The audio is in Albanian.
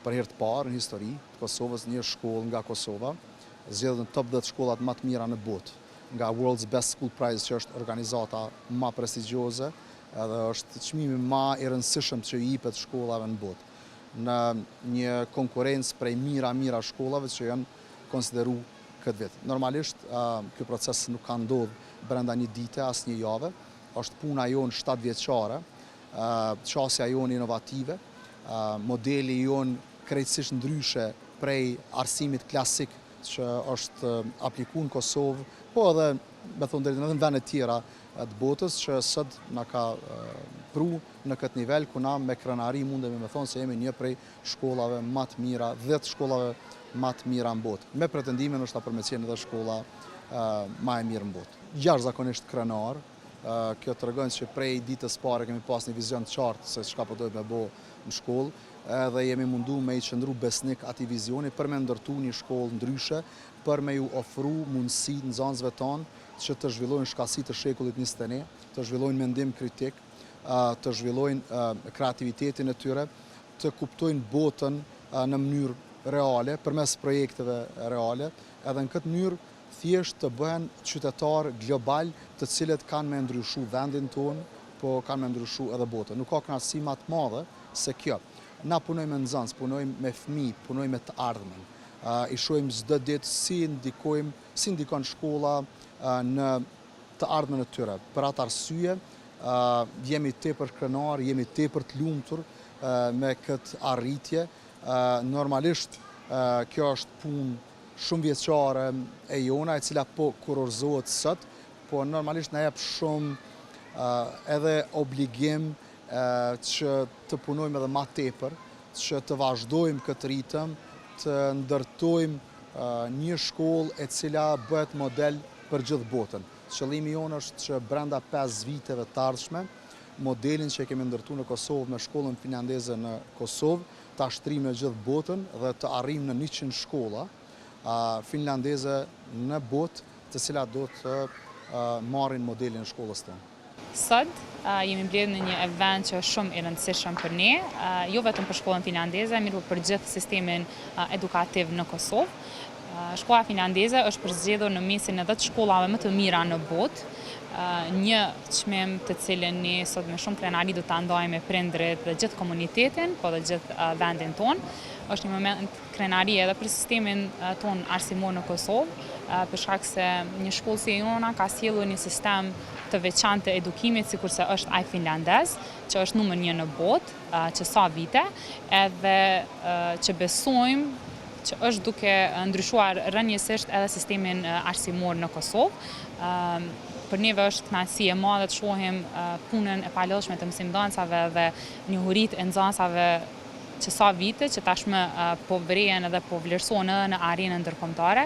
për herë të parë në histori të Kosovës një shkollë nga Kosova zgjedhën top 10 shkollat më të mira në botë nga World's Best School Prize, që është organizata më prestigjioze edhe është çmimi më i rëndësishëm që i jepet shkollave në botë. Në një konkurrencë prej mira shkollave që janë konsideru këtë vit. Normalisht, ky proces nuk ka ndodhur brenda një dite, as një jave, është puna jonë 7 vjeçare, qasja jonë inovative, modeli jonë krejtësisht ndryshe prej arsimit klasik që është aplikuar në Kosovë, po edhe me thonë deri në vende tjera të botës, që sot na ka pru në këtë nivel ku na me krenari mundemi me thonë se jemi një prej shkollave më të mira, 10 shkollave më të mira në botë. Me pretendimin është ta përmirësojmë edhe shkolla më e mirë në botë. Jashtëzakonisht krenar. Kjo tregon që prej ditës pare kemi pas një vizion të qartë se çka po dojmë me bo në shkollë, edhe jemi mundu me i qëndru besnik atij vizioni për me ndërtu një shkollë ndryshe, për me ju ofru mundësi nxënësve tonë që të zhvillojnë shkallësi të shekullit 21, të zhvillojnë mendim kritik, të zhvillojnë kreativitetin e tyre, të kuptojnë botën në mënyrë reale, përmes projekteve reale, edhe në këtë mënyrë thjesht të bëhen qytetar global të cilët kanë me ndryshu vendin tonë, po kanë me ndryshu edhe botën. Nuk ka kënaqësi më të madhe se kjo. Na punojmë me nxënës, punojmë me fëmijë, punojmë me të ardhmen. I shohim çdo ditë si ndikon shkolla në të ardhmen e tyre. Për atë arsye jemi tepër krenar, jemi tepër të lumtur me këtë arritje. Normalisht kjo është punë shumë vjeçare e jona, e cila po kurorzohet sot, po normalisht na jep shumë edhe obligim që të punojmë edhe më tepër, që të vazhdojmë këtë ritëm, të ndërtojmë një shkollë e cila bëhet model për gjithë botën. Qëllimi jonë është që brenda 5 viteve të ardhshme, modelin që kemi ndërtuar në Kosovë me shkollën finlandeze në Kosovë, ta shtrim në gjithë botën dhe të arrijmë në 100 shkolla finlandeze në botë, të cilat do të marrin modelin e shkollës tonë. Sot jemi mbledhur në një event që është shumë i rëndësishëm për ne, jo vetëm për shkollën finlandeze, mirë për gjithë sistemin edukativ në Kosovë. Shkolla finlandeze është përzgjedhur në mesin e 10 shkollave më të mira në botë. Një çmim të cilin ne sot me shumë krenari do ta ndajmë me prindrit dhe gjithë komunitetin, po dhe gjithë vendin tonë. Është një moment krenari edhe për sistemin tonë arsimor në Kosovë, për shkak se një shkollë si e jona ka sjellur një sistem të veçantë të edukimit, sikurse është ai finlandez, që është numër 1 në botë, që sa vite, edhe që besojmë që është duke ndryshuar rrënjësisht edhe sistemin arsimor në Kosovë. Për neve është kënaqësi e madhe të shohim punën e palodhshme të mësimdhënësave dhe njohuritë e nxënësave që sa vite që tashmë po vrehen edhe po vlerësohen edhe në arenën ndërkombëtare.